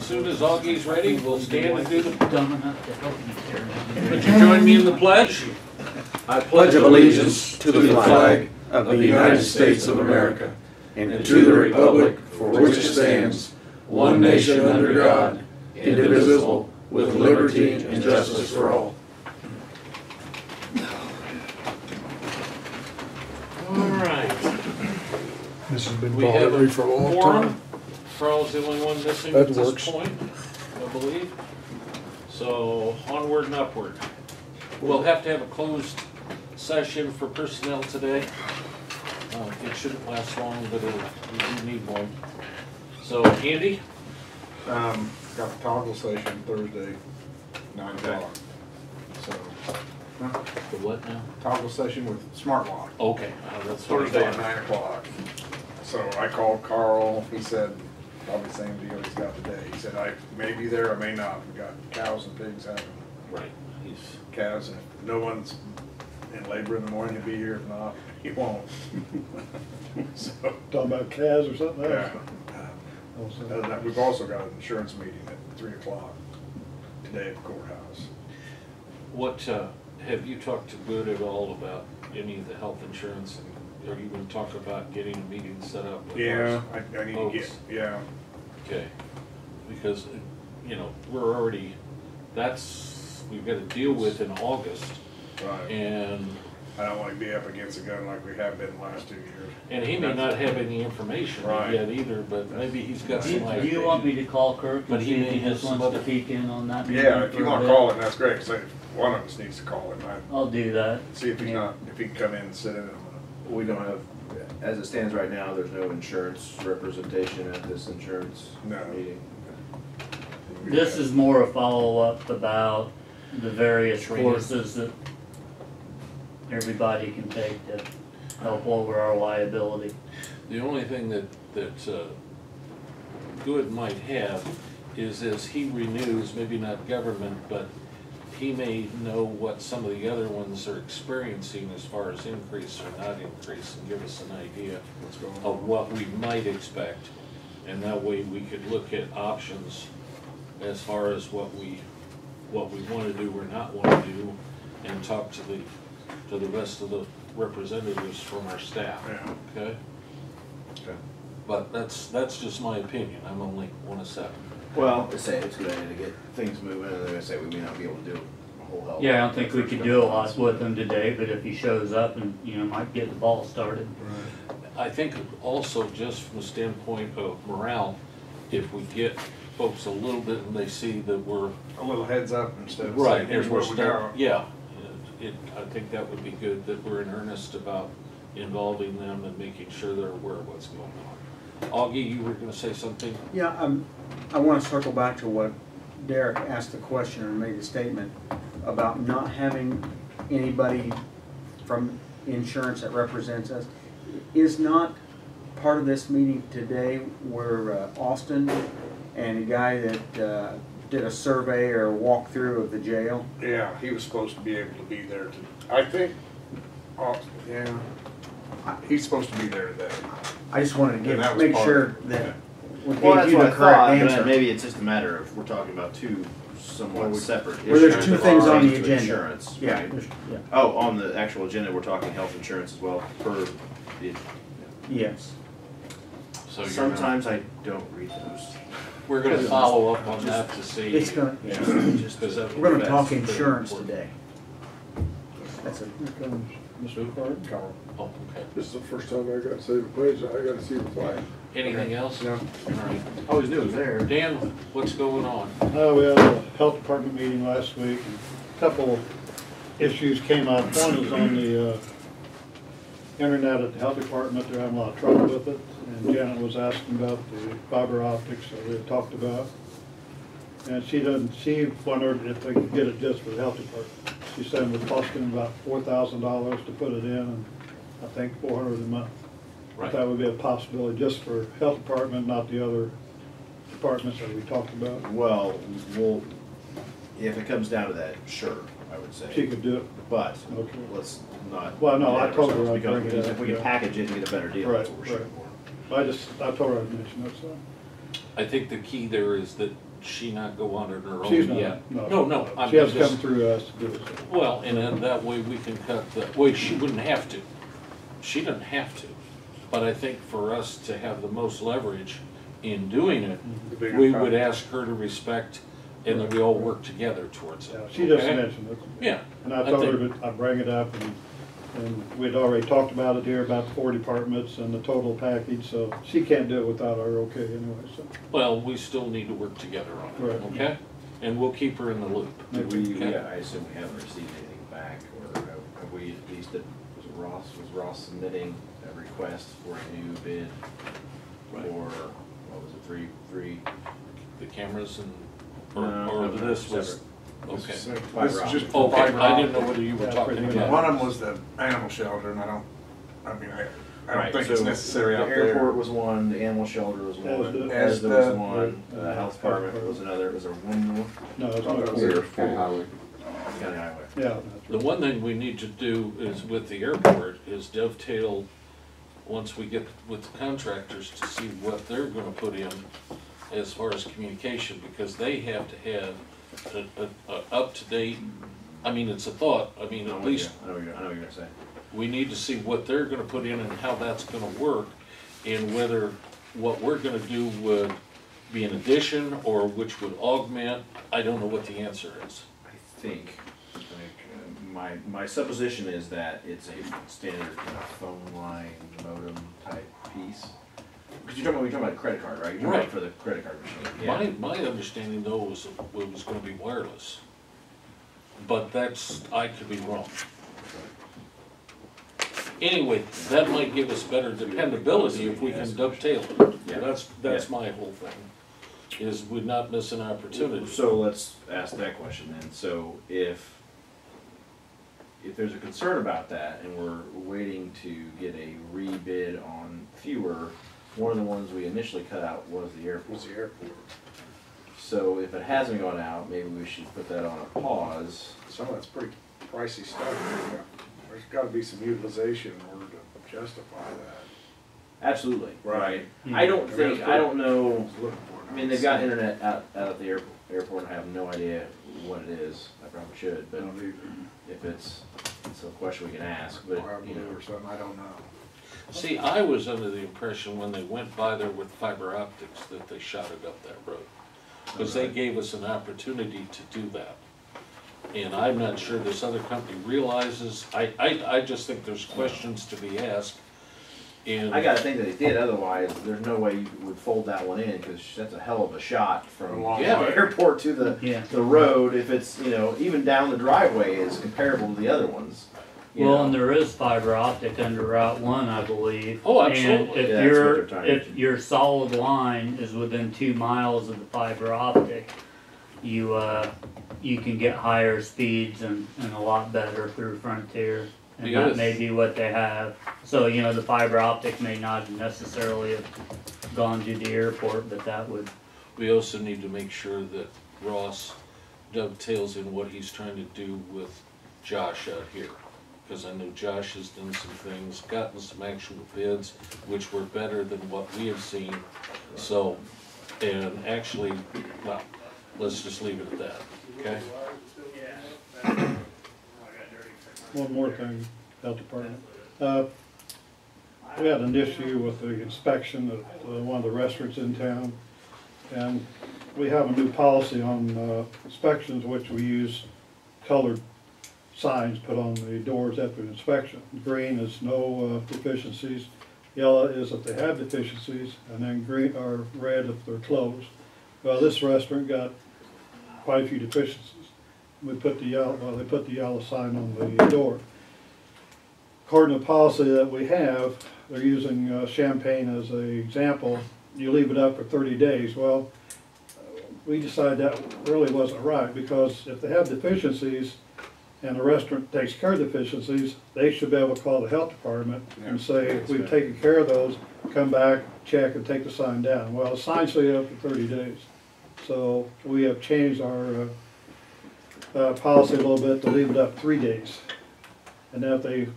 soon as Augie's ready, we'll stand and do the. Dumb enough to help me there. Would you join me in the pledge? I pledge allegiance to the flag of the United States of America and to the republic for which it stands, one nation under God, indivisible, with liberty and justice for all. All right. This has been We have bothering a for a long quorum. time. Carl's the only one missing That at works. this point, I believe. So onward and upward. We'll have to have a closed session for personnel today. It shouldn't last long, but we do need one. So Andy? Got the toggle session Thursday, 9 o'clock. So, The what now? toggle session with Smart Lock. Okay, that's what I Thursday at thought. 9 o'clock. So I called Carl, he said, probably the same deal he's got today. He said, I may be there, I may not. We got cows and pigs having Right, he's, calves, and if no one's in labor in the morning, he'll be here. If not, he won't. So, Talking about calves or something yeah. else? Other than that, we've also got an insurance meeting at 3 o'clock today at the courthouse. what, have you talked to Good at all about any of the health insurance? And are you gonna talk about getting a meeting set up with Yeah, us? I need to get, Folks. yeah. Okay, because, you know, we're already, we've got to deal with in August, Right. and I don't want to be up against a gun like we have been the last 2 years. he may not have any information Right. yet either, but maybe he's got Do some you, idea. do you want me to call Kirk But and he see may if he have just some wants to other- peek in on that meeting? Yeah, if you for a want to bit? call it, that's great, because one of us needs to call it. I'll do that. See if he's Yeah. not, if he can come in and sit in it. We don't have, as it stands right now, there's no insurance representation at this insurance No. meeting. This is more a follow-up about the various Training. courses that everybody can take to help lower our liability. The only thing that Good might have is as he renews, maybe not government, but he may know what some of the other ones are experiencing as far as increase or not increase, and give us an idea What's going of what we might expect. And that way we could look at options as far as what we want to do or not want to do, and talk to the rest of the representatives from our staff. Yeah. Okay? Okay. But that's just my opinion. I'm only 1 of 7. Well, I say it's a good idea to get things moving, and then I say we may not be able to do a whole hell. Yeah, I don't think we could do a lot with him today, but if he shows up and, might get the ball started. I think also just from the standpoint of morale, if we get folks a little bit and they see that we're A little heads up instead of right, saying, here's where we go. yeah, I think that would be good, that we're in earnest about involving them and making sure they're aware of what's going on. Augie, you were going to say something? Yeah, I want to circle back to what Derek asked the question and made a statement about not having anybody from insurance that represents us. Is not part of this meeting today where Austin and a guy that did a survey or walkthrough of the jail? Yeah, he was supposed to be able to be there I think, yeah, he's supposed to be there today. I just wanted to And that was make part sure of it. that we Well, gave that's you what the I correct thought, answer. but maybe it's just a matter of, we're talking about two somewhat separate issues. Where there's two that things are on the related to agenda. Insurance, Yeah, right? yeah. Oh, on the actual agenda, we're talking health insurance as well, Yes. So sometimes I don't read those. we're going to follow up on that to see. It's gonna, Yeah. Just 'cause that would we're be gonna talk fast. insurance today. That's a, Here comes Mr. Clark. Carl. Oh, okay. This is the first time I got to say the pledge, I got to see the flag. Anything else? No. All right. Always knew it was there. Dan, what's going on? We had a health department meeting last week, and a couple of issues came up. One is on the internet at the health department. They're having a lot of trouble with it, and Janet was asking about the fiber optics that we had talked about. And she wondered if they could get it just for the health department. She said it would cost them about $4,000 to put it in, and I think $400 a month. Right. That would be a possibility just for health department, not the other departments that we talked about. Well, if it comes down to that, sure, I would say. She could do it. But Okay. let's not. Well, no, get I ahead of told her ourselves, I'd because bring it if we can up, yeah. package it and get a better deal, that's what we're Right, shooting for. I told her I'd mention that, so. I think the key there is that she not go on her own. She's not, yet. no. No, I'm She has to just, come through us to do it. well, and then that way we can cut the, well, she wouldn't have to. She doesn't have to. But I think for us to have the most leverage in doing it, The bigger we would contract. ask her to respect, and that we all work together towards it. Yeah, she just okay? mentioned it. Yeah. And I told her that I'd bring it up, and we'd already talked about it here, about the 4 departments and the total package, so she can't do it without our okay anyway, so. Well, we still need to work together on it, Right. okay? And we'll keep her in the loop. I assume we haven't received anything back, or have we at least, was Ross submitting a request for a new bid? Right. Or, what was it, three? The cameras and, No, or no, this was, separate. okay. This Fiber is just optic. for Okay, fiber I didn't know optic. whether you were Yeah, talking pretty about. One of them was the animal shelter, and I don't Right, think it's so necessary out The airport there. was one, the animal shelter was That was one, the- ESDA was ESDA, one, the health department was another, was there one more? No, it's Oh, not. that was there, full highway. County highway. Yeah, that's The right. one thing we need to do is with the airport is dovetail, once we get with the contractors to see what they're gonna put in as far as communication, because they have to have a up-to-date, I mean, it's a thought, I mean, I'm at with least you. I know what you're gonna say. we need to see what they're gonna put in and how that's gonna work, and whether what we're gonna do would be an addition or which would augment. I don't know what the answer is. I think, my supposition is that it's a standard kind of phone line modem type piece. Because you're talking about a credit card, right? You're talking Right. about for the credit card machine. Yeah. My understanding though was it was gonna be wireless. But that's, I could be wrong. Anyway, that might give us better dependability if we can dovetail it. Yeah. That's my whole thing, is we'd not miss an opportunity. So let's ask that question then. So if there's a concern about that and we're waiting to get a rebid on fewer, one of the ones we initially cut out was the airport. Was the airport. So if it hasn't gone out, maybe we should put that on a pause. Some of that's pretty pricey stuff. There's gotta be some utilization in order to justify that. Absolutely, right. Hmm. I don't think, I don't know, I was looking for it. I mean, they've got internet out at the airport, I have no idea what it is, I probably should, I but don't either. if it's a question we can ask, but, Or you know. or something, I don't know. See, I was under the impression when they went by there with fiber optics that they shot it up that road. Because they gave us an opportunity to do that. And I'm not sure this other company realizes, I just think there's questions to be asked. And I gotta think that they did, otherwise, there's no way you would fold that one in, cause that's a hell of a shot from A long the way. airport to the, Yeah. the road, if it's, you know, even down the driveway is comparable to the other ones. you Well, know. and there is fiber optic under Route 1, I believe. Oh, And absolutely. if Yeah, that's what your, they're trying to if do. your solid line is within 2 miles of the fiber optic, you can get higher speeds and a lot better through Frontier. And The other that may be what they have. So, you know, the fiber optic may not necessarily have gone to the airport, but that would, we also need to make sure that Ross dovetails in what he's trying to do with Josh out here. Because I know Josh has done some things, gotten some actual bids, which were better than what we have seen. So, and actually, well, let's just leave it at that, okay? One more thing, health department. We had an issue with the inspection at one of the restaurants in town. And we have a new policy on inspections, which we use colored signs put on the doors after the inspection. Green is no deficiencies, yellow is if they have deficiencies, and then green or red if they're closed. Well, this restaurant got quite a few deficiencies. We put the yellow, well, they put the yellow sign on the door. According to the policy that we have, they're using champagne as an example. You leave it up for 30 days. Well, we decided that really wasn't right, because if they have deficiencies and the restaurant takes care of deficiencies, they should be able to call the health department and say, we've taken care of those, come back, check, and take the sign down. Well, the sign stayed up for 30 days. So we have changed our policy a little bit to leave it up 3 days. And then if they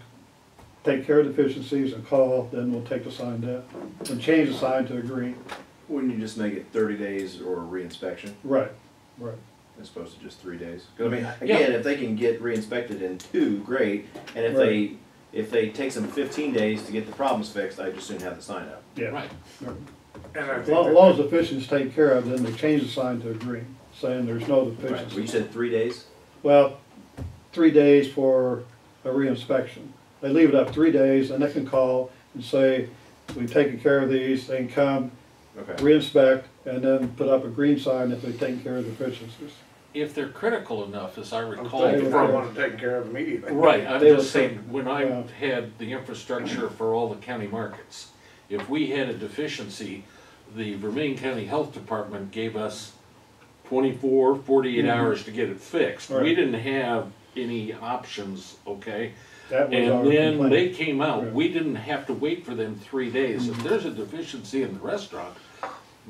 take care of deficiencies and call, then we'll take the sign down and change the sign to a green. Wouldn't you just make it 30 days or reinspection Right, right. as opposed to just 3 days? 'Cause I mean, again, if they can get reinspected in 2, great. And if they takes them 15 days to get the problems fixed, I just soon have the sign up. Yeah. Right. And I As think long as the deficiency's taken care of, then they change the sign to a green, saying there's no Right. Well, deficiency. you said 3 days? Well, 3 days for a reinspection. They leave it up 3 days, and they can call and say, we've taken care of these, they can come, Okay. reinspect, and then put up a green sign if they've taken care of the deficiencies. If they're critical enough, as I I'm recall thinking I from. want them taken care of immediately. Right, I'm They just were- saying, when I yeah. had the infrastructure for all the county markets, if we had a deficiency, the Vermillion County Health Department gave us 24, 48 hours to get it fixed. We Right. didn't have any options, okay? That was our And then complaint. they came out, Right. we didn't have to wait for them 3 days. If there's a deficiency in the restaurant,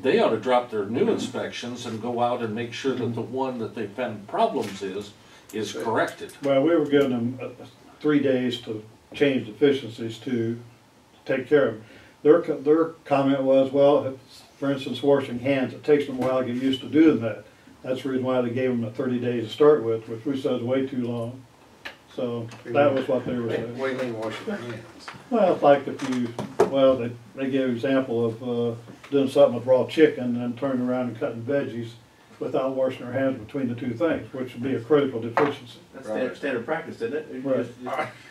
they ought to drop their new inspections and go out and make sure that the one that they found problems is corrected. Well, we were giving them 3 days to change deficiencies to take care of them. Their comment was, well, if, for instance, washing hands, it takes them a while to get used to doing that. That's the reason why they gave them the 30 days to start with, which we said is way too long. So that was what they were saying. What do you mean washing your hands? Well, it's like if you, well, they gave an example of doing something with raw chicken and then turning around and cutting veggies without washing their hands between the two things, which would be a critical deficiency. That's Right. standard practice, isn't it? Right.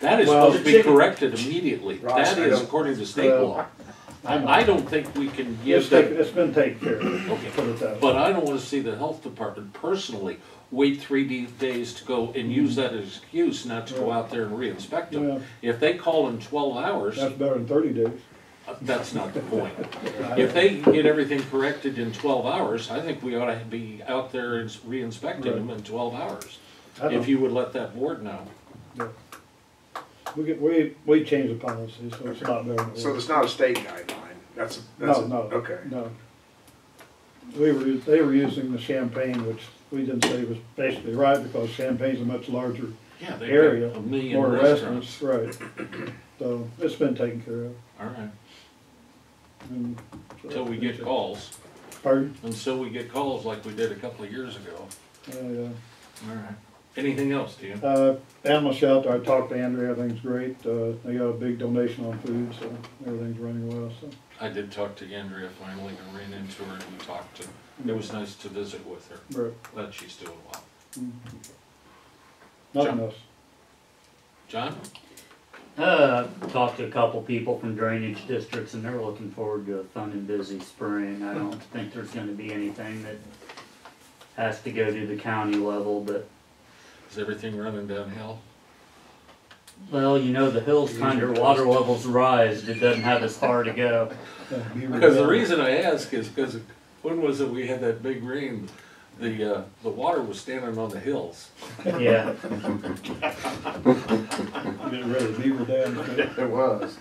That is Well, supposed to be chicken- corrected immediately. Right, That I is don't- according to state Well, law. I know. I don't think we can give them. It's been taken care of, Okay, put it that way. but I don't wanna see the health department personally wait 3 days to go and use that as excuse not to go out there and re-inspect Well, them. If they call in 12 hours, that's better than 30 days. that's not the point. If they can get everything corrected in 12 hours, I think we ought to be out there and re-inspecting them in 12 hours. I don't- If you would let that board know. We changed the policy, so it's a lot better than it So was. it's not a state guideline, that's No, no. okay. No. They were using the Champagne, which we didn't say was basically right, because Champagne's a much larger Yeah, they've area, got a million more restaurants. restaurants, right. So it's been taken care of. All right, And so- until we get calls, Pardon? until we get calls like we did a couple of years ago. Yeah. All right. Anything else, Dan? Animal shelter, I talked to Andrea, everything's great. They got a big donation on food, so everything's running well, so. I did talk to Andrea finally, I ran into her and we talked, and it was nice to visit with her. Right. Glad she's doing well. Nothing John? else. John? Talked to a couple people from drainage districts and they're looking forward to a fun and busy spring. I don't think there's gonna be anything that has to go to the county level, but, Is everything running downhill? well, you know, the hills kind of, water levels rise, it doesn't have as far to go. Because the reason I ask is because when was it we had that big rain? The water was standing on the hills. Yeah, Getting ready to beaver dam. It was.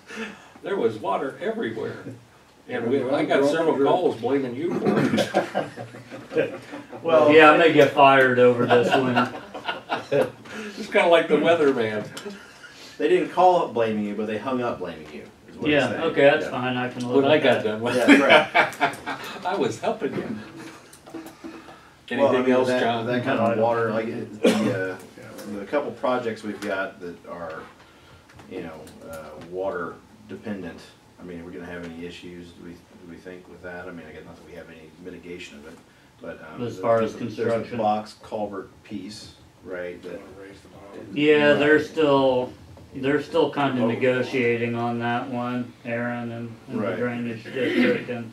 There was water everywhere. And I got several calls blaming you for it. well, yeah, I may get fired over this one. It's kind of like the weatherman. They didn't call up blaming you, but they hung up blaming you. Is what he's Yeah, saying. okay, that's Yeah. fine, I can live When with I got that. done with Yeah, it, right. I was helping you. Well, I Anything mean, else, that, John? that kind No, I of don't water, think like the couple projects we've got that are, water dependent. I mean, are we gonna have any issues? Do we think with that? I mean, I guess not that we have any mitigation of it, but As far as there's a construction? box culvert piece, right? That Yeah, Right. they're still kind of negotiating on that one, Aaron and the Right. drainage district, and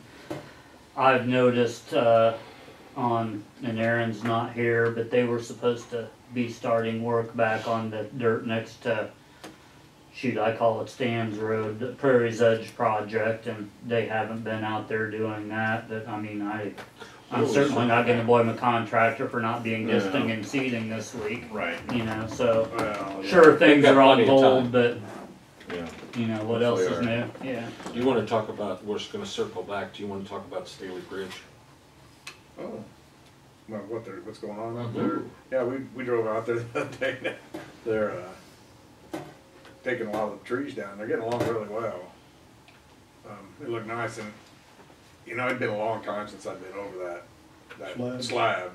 I've noticed, and Aaron's not here, but they were supposed to be starting work back on the dirt next to, shoot, I call it Stan's Road, the Prairie's Edge project, and they haven't been out there doing that, but I mean, I'm certainly not gonna blame a contractor for not being disting and seeding this week, Right. you know, so. Well, Sure, things got are on plenty of time. hold, but, Yeah. you know, what else Hopefully is new? Yeah. Do you want to talk about, we're just going to circle back, do you want to talk about Staley Bridge? Oh. Well, what's going on out Mhm. there? Yeah, we drove out there the other day. They're taking a lot of the trees down. They're getting along really well. They look nice, and you know, it'd been a long time since I'd been over that Slab. slab.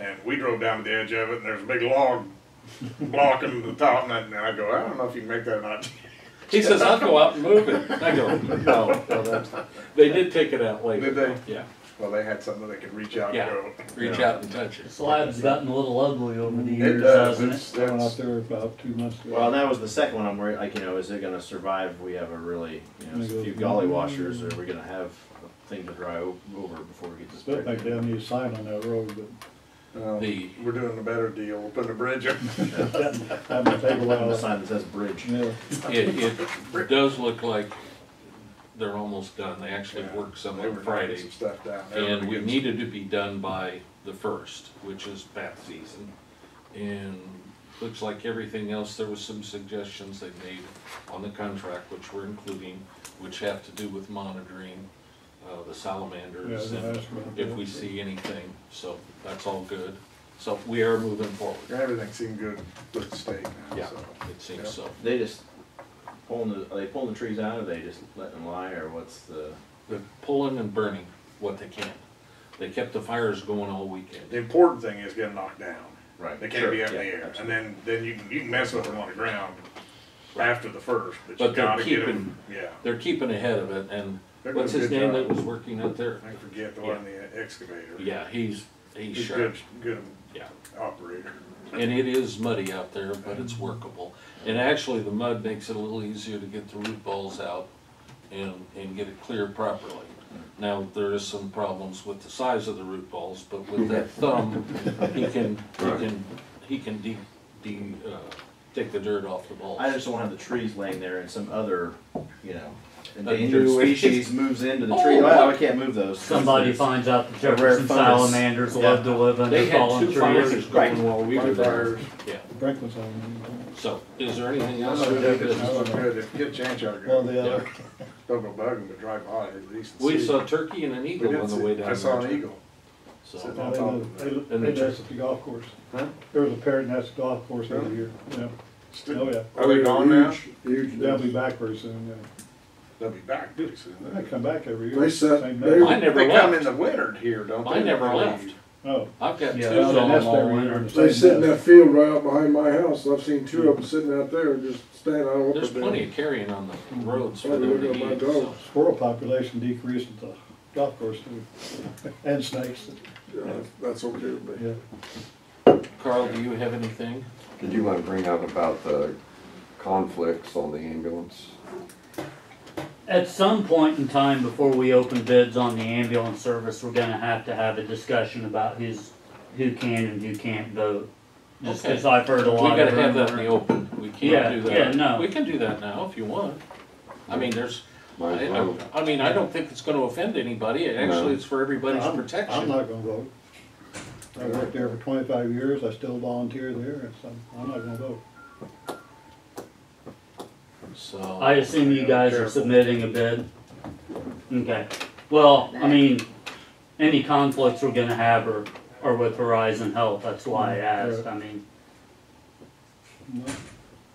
And we drove down to the edge of it, and there's a big log blocking the top, and I go, I don't know if you can make that or not. He says, I'll go out and move it. I go, no, that's, they did take it out later. Did they? Yeah, Well, they had something they could reach out and Yeah. go. reach out and touch The it. slab's gotten a little ugly over the It years, does, hasn't it? it's, I went out there about 2 months ago. Well, that was the second one I'm worried, like, you know, is it gonna survive? We have a really, you know, a few gully washers, or are we gonna have a thing to dry over before we get this Still break? think they'll need a sign on that road, but we're doing a better deal. We're putting a bridge in. that would take a A while. sign that says bridge. Yeah. It does look like they're almost done. They actually worked some They were on knocking Friday. some stuff down. And we needed to be done by the 1st, which is bath season. And looks like everything else, there was some suggestions they made on the contract, which we're including, which have to do with monitoring the salamanders Yeah, and that's right. if we see anything. So that's all good. So we are moving forward. Everything seemed good with the state now, Yeah, so. it seems Yeah. so. They just are they pulling the trees out, or they just letting them lie, or what's the? They're pulling and burning what they can. They kept the fires going all weekend. The important thing is get them knocked down. Right. They can't be up in the air. And then you can mess with them on the ground after the 1st, but you But they're gotta get keeping- them, yeah. They're keeping ahead of it, and They're what's doing a his good name job. that was working out there? I forget the one in the excavator. Yeah, he's He's sharp. good Yeah. operator. And it is muddy out there, but it's workable. And actually, the mud makes it a little easier to get the root balls out and get it cleared properly. Now, there is some problems with the size of the root balls, but with that thumb, he can take the dirt off the balls. I just don't want to have the trees laying there and some other, you know, A endangered new- species moves into the tree. Oh, Well, I can't move those. Somebody finds out the A rare Jefferson fungus. salamanders Yeah. love to live They under had fallen 2 fires trees. going while we were there. Fires. Yeah, Brinkman's on them. so, is there anything That's else? what we they need did. to- That's what good. If you get a chance, you ought to Well, go. the other, Don't go bug them, but drive by at least. We see. saw a turkey and an We eagle did on the see- way down. I saw there, an too. eagle. So, Sitting well, on top of they it. And they the nest at the golf course. Huh? There was a parrot nest at the golf course every year, yeah. Oh, yeah. Are they gone now? Huge. They'll be back very soon, yeah. They'll be back pretty soon. They come back every year. They said Same they- day. Mine never They come in left. the winter here, don't they? Mine never They left. leave. Oh, I've got Yeah, two. that's they all nest all every winter. year in the They same sit in nest. that field right out behind my house. I've seen 2 of them sitting out there and just standing. I don't know There's what they're plenty doing. of carrion on the roads for Probably them to look at my eat. dog. So. Squirrel population decreased at the golf course too, and snakes, Yeah, that's okay with me. yeah. Carl, do you have anything? Did you want to bring up about the conflicts on the ambulance? At some point in time before we open bids on the ambulance service, we're gonna have to have a discussion about who can and who can't vote. Just Okay. cause I've heard a We lot gotta of have that in the rumor. open. We Yeah, can't do that. yeah, no. We can do that now if you want. I mean, there's, Might as well. I mean, I don't think it's gonna offend anybody. Actually, it's for everybody's I'm protection. not gonna vote. I worked there for 25 years, I still volunteer there, and so I'm not gonna vote. So. I assume you guys are submitting a bid? Okay, well, I mean, any conflicts we're gonna have are with Horizon Health, that's why I asked, I mean,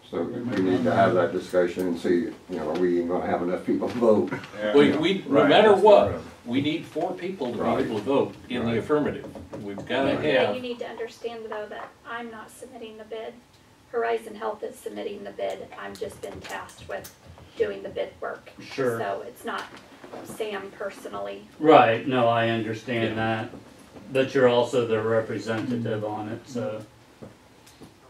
So we need to have that discussion and see, you know, are we even gonna have enough people vote? Yeah. We, no Right, matter that's the what, road. we need 4 people to Right. be able to vote in the Right. affirmative. We've gotta Right. Yeah, you have, need to understand though that I'm not submitting the bid. Horizon Health is submitting the bid. I've just been tasked with doing the bid work. Sure. So it's not Sam personally. right, no, I understand that. But you're also the representative on it, so,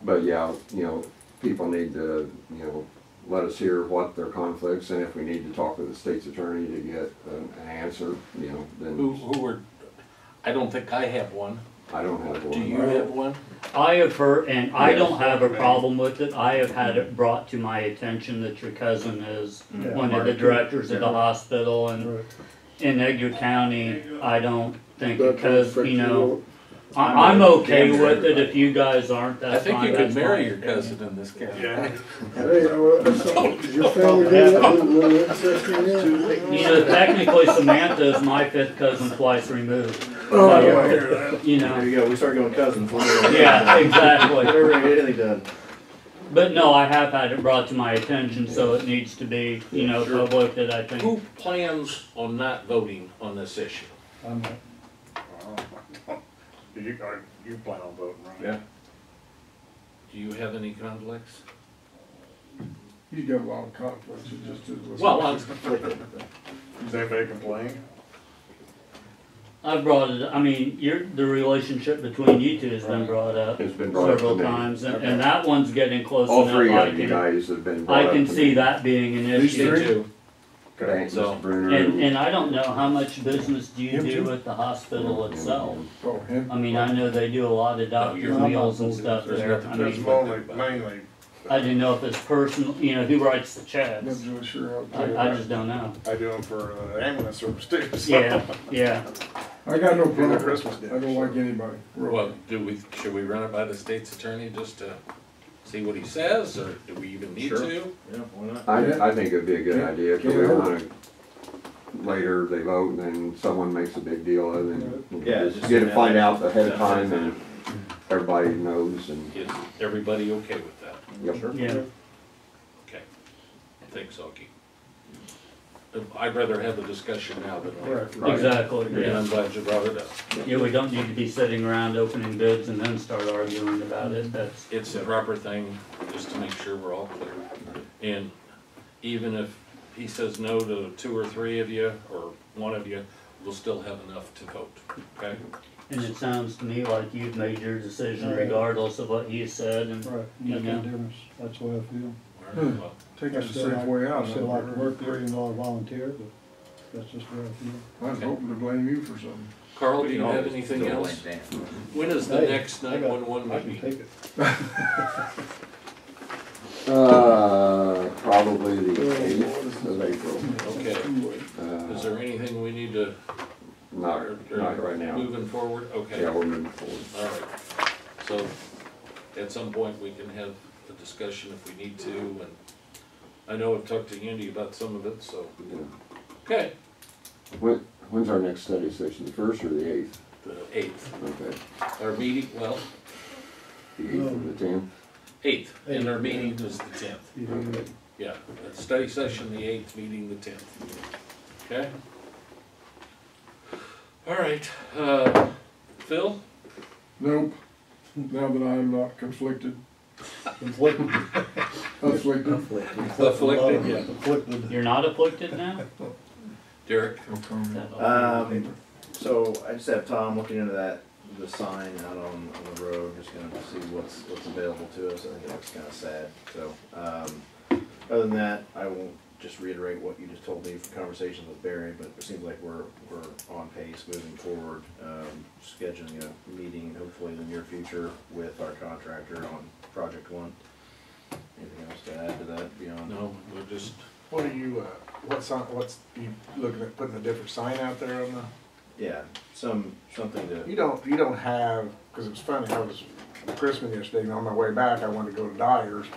But yeah, you know, people need to, you know, let us hear what their conflicts, and if we need to talk with the state's attorney to get an answer, you know, who then were, I don't think I have one. I don't have one. Do you have one? I have heard, and I Yes. don't have a problem with it, I have had it brought to my attention that your cousin is Yeah. one of the directors of the hospital, and Right. in Edgar County, I don't think, That because, conflict, you know, I'm I'm a okay damn with it, sure. if you guys aren't, I that's think fine, you could that's marry my your opinion. cousin in this county. Yeah. Hey, did your family do that? Little ancestry there? You know, technically Samantha is my 5th cousin twice removed, Oh, I don't hear that. you There know, you go, we start going cousins. yeah, exactly. Never gonna get anything done. But no, I have had it brought to my attention, so it needs to be, you know, Sure. public that I think. Who plans on not voting on this issue? I'm not. You plan on voting, right? Yeah. Do you have any conflicts? He's got a lot of conflicts, it just is. Well, I'm, Does anybody complain? I've brought it, I mean, the relationship between you two has been brought up It's been brought up to several me. times, and that one's getting close All enough. three I of you can, guys have been brought I up can to see me. that being an These issue. me too. Thanks, So- Mr. Bruner. And I don't know how much business do you Him do too? at the hospital itself? Oh, him? I mean, I know they do a lot of doctor you're not meals and voting. stuff There's there. nothing I to It's mean, mainly, I didn't know if it's personal, you know, who writes the Not checks. really sure how to. I just don't know. I do them for the ambulance service too, so. Yeah, yeah. I got no Do the problem. Christmas I dinner. don't like anybody. really. well, should we run it by the state's attorney just to see what he says, or do we even need Sure. to? Yeah, why not? I think it'd be a good idea, if Can't we hurt. wanna, later they vote and then someone makes a big deal of it, and Yeah, just just get it, have find it- out ahead of time and everybody knows and, Is everybody okay with that? yep. Sure. Yeah. Okay, thanks, Augie. I'd rather have the discussion now than later. Right. Exactly, And yeah. I'm glad you brought it up. Yeah, we don't need to be sitting around opening bids and then start arguing about it. That's, It's the proper thing, just to make sure we're all clear. And even if he says no to 2 or 3 of you, or 1 of you, we'll still have enough to vote, okay? and it sounds to me like you've made your decision Right. regardless of what he said and, Right, you make no know. difference, that's the way I feel. Well, Take I us a still safe way out. I still like to work there even though I volunteer, but that's just the way I feel. I was hoping to blame you for something. Carl, do We you can have always anything still else? blame Dan. When is the Hey, next I got- 911 I can meeting? take it. Probably the 8th of April. Okay, is there anything we need to, Not right now. moving forward? Okay. Yeah, we're moving forward. All right, so at some point we can have a discussion if we need to, and I know I've talked to Andy about some of it, so, Yeah. okay, When's our next study session, the 1st or the 8th? the 8th. Okay, Our meeting, well, the 8th or the 10th? 8th, and our meeting is the 10th. You- Yeah, study session the 8th, meeting the 10th. Okay? All right, Phil? Nope, now that I'm not conflicted, Conflicted. afflicted. Afflicted, yeah. Afflicted. You're not afflicted now? Derek? So I just have Tom looking into that, the sign out on the road, just gonna see what's available to us. I think it looks kinda sad, so, other than that, I won't just reiterate what you just told me from conversations with Barry, but it seems like we're on pace moving forward, scheduling a meeting hopefully in the near future with our contractor on project 1. Anything else to add to that beyond? No, we're just, What are you, what's, you looking at putting a different sign out there on the? Yeah, something to. You don't have, cause it was funny, I was Christmas yesterday, and on my way back, I wanted to go to Dyer's.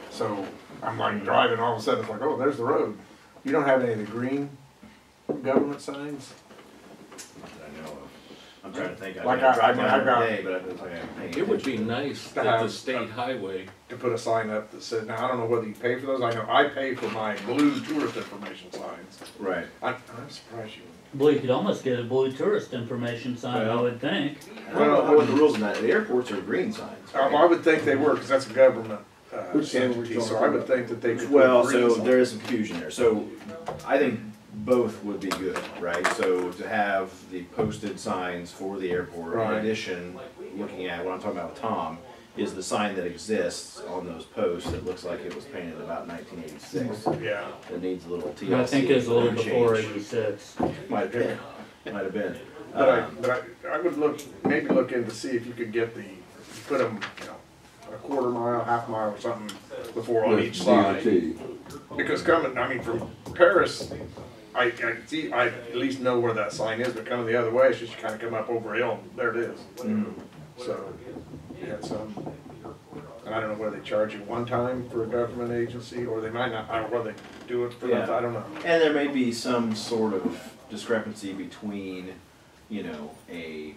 So I'm like driving, all of a sudden it's like, oh, there's the road. You don't have any of the green government signs? I know of. I'm trying to think. Like I I drive mean, by I've got- every day, but I've been paying it would be attention. nice To that have- the state highway, To put a sign up that said, now I don't know whether you pay for those, I know I pay for my blue tourist information signs. Right. I'm surprised you. Well, you could almost get a blue tourist information sign, I would think. I don't know what the rules in that. The airports are green signs. right? I would think they were, cause that's a government, Which sign are we entity, so talking I would about? think that they could. put Well, green so signs. there is some confusion there. So I think both would be good, right? So to have the posted signs for the airport, in Right. addition, looking at what I'm talking about with Tom, is the sign that exists on those posts that looks like it was painted about 1986. Yeah. That needs a little TLC. I think it was a little change. before '86. Might have been, might have been. But I would maybe look in to see if you could get put them, a quarter mile, half mile or something before on With each side. DOT. Because coming, I mean, from Paris, I can see, I at least know where that sign is, but coming the other way, it's just you kinda come up over a hill, and there it is. So, yeah, and I don't know whether they charge you one time for a government agency, or they might not, I don't know whether they do it for that, Yeah. I don't know. And there may be some sort of discrepancy between, a,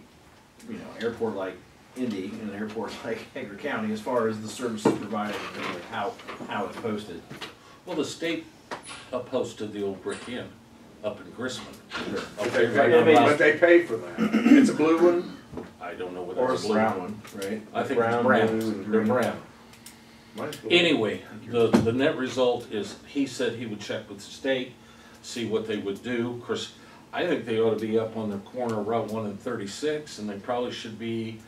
airport like Indy, in an airport like Edgar County, as far as the services provided and like how it's posted. Well, the state posted the old brick inn up in Grisman. But Okay, they right pay, on Mount- but they pay for that. It's a blue one? I don't know whether Or a it's blue. brown one, right? I think brown, it's brown. blue, and They're green. brown. Mine's blue. Anyway, the net result is, he said he would check with the state, see what they would do. Of course, I think they ought to be up on the corner of Route 1 and 36, and they probably should be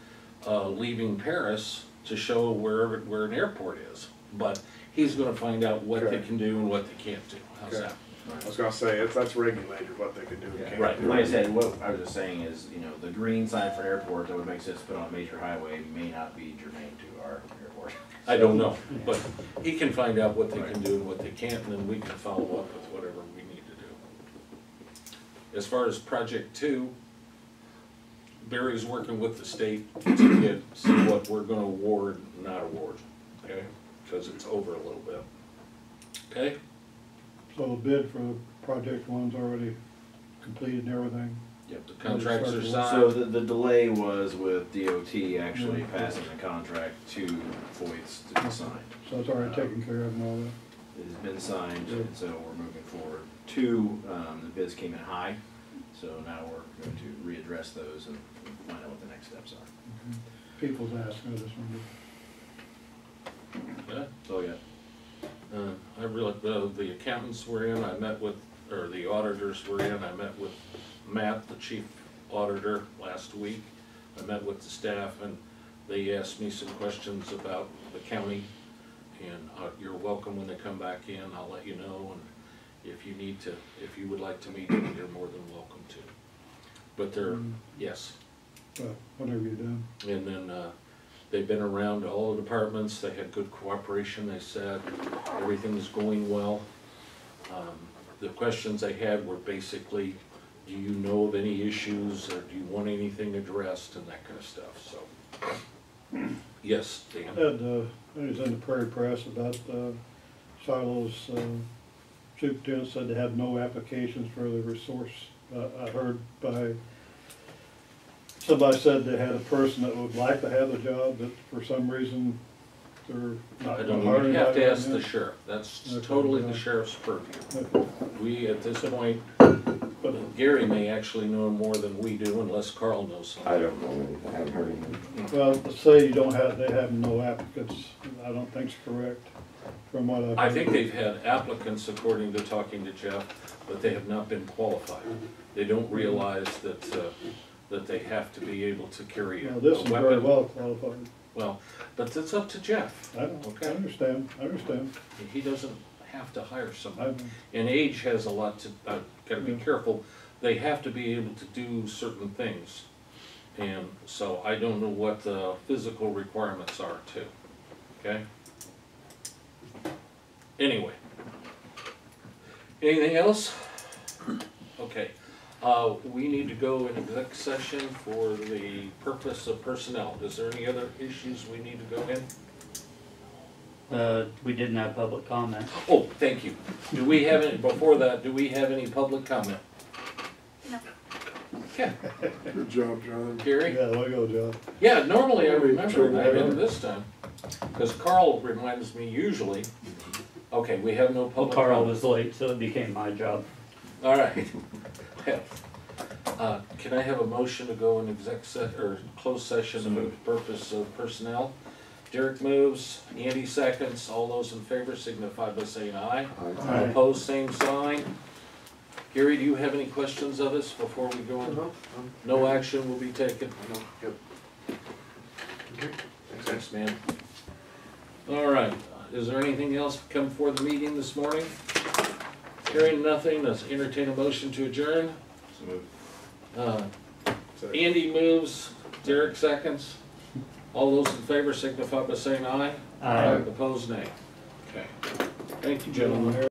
leaving Paris to show where an airport is. But he's gonna find out what they Okay. can do and what they can't do. How's Okay. that? I was gonna say, that's regulated, what they can do and Yeah. can't Right. do. Like I said, what I was just saying is, you know, the green sign for an airport that would make sense to put on a major highway may not be germane to our airport. I don't know, but he can find out what they can do and what they can't, and then we can follow up with whatever we need to do. As far as Project 2, Barry's working with the state to see what we're gonna award, not award, okay? Because it's over a little bit. Okay? So the bid for project one's already completed and everything. Yep, the contracts are So signed. the delay was with DOT actually passing the contract to Foyt's to be signed. So it's already taken care of and all that. It has been signed, and so we're moving forward. Two, the bids came in high, so now we're going to readdress those and find out what the next steps are. People's asking, I just wondered. Yeah. That's all I got. I really, the accountants were in, I met with, or the auditors were in, I met with Matt, the chief auditor, last week. I met with the staff and they asked me some questions about the county. And you're welcome when they come back in, I'll let you know, and if you need to, if you would like to meet them, you're more than welcome to. But they're, yes. Well, whatever you're doing. And then, they've been around all the departments, they had good cooperation, they said, everything's going well. The questions they had were basically, do you know of any issues, or do you want anything addressed, and that kind of stuff, so. Yes, Dan? It was in the Prairie Press about Shiloh's superintendent said they had no applications for the resource. I heard by, somebody said they had a person that would like to have the job, but for some reason they're I not don't hiring. even have to anybody ask the right sheriff, that's Okay. totally the sheriff's purview. now. We, at this point, But Gary may actually know more than we do, unless Carl knows something. I don't know anything, I haven't heard anything. well, to say you don't have, they have no applicants, I don't think's correct, from what I've. I think they've had applicants, according to talking to Jeff, but they have not been qualified. They don't realize that, that they have to be able to carry a Well, this is very weapon. well qualified. Well, but it's up to Jeff. I don't, Okay. I understand. He doesn't have to hire I, somebody. And age has a lot to, gotta be Yeah. careful. They have to be able to do certain things. And so I don't know what the physical requirements are too, okay? Anyway. Anything else? Okay, we need to go in exec session for the purpose of personnel. Is there any other issues we need to go in? We didn't have public comment. Oh, thank you. Do we have any, before that, do we have any public comment? No. Okay, Good job, John. Gary? yeah, there you go, John. Yeah, normally I remember, Sure, but I didn't yeah. this time. Because Carl reminds me usually. Okay, we have no Well, public Carl comment. was late, so it became my job. All right. Can I have a motion to go in or closed session for the purpose of personnel? Derek moves, Andy seconds, all those in favor signify by saying aye. Aye. Opposed, same sign. Gary, do you have any questions of us before we go in? No action will be taken. Thanks, man. All right, is there anything else come before the meeting this morning? Hearing nothing, let's entertain a motion to adjourn. Andy moves, Derek seconds. All those in favor signify by saying aye. Aye. Opposed, nay. Okay. Thank you, gentlemen.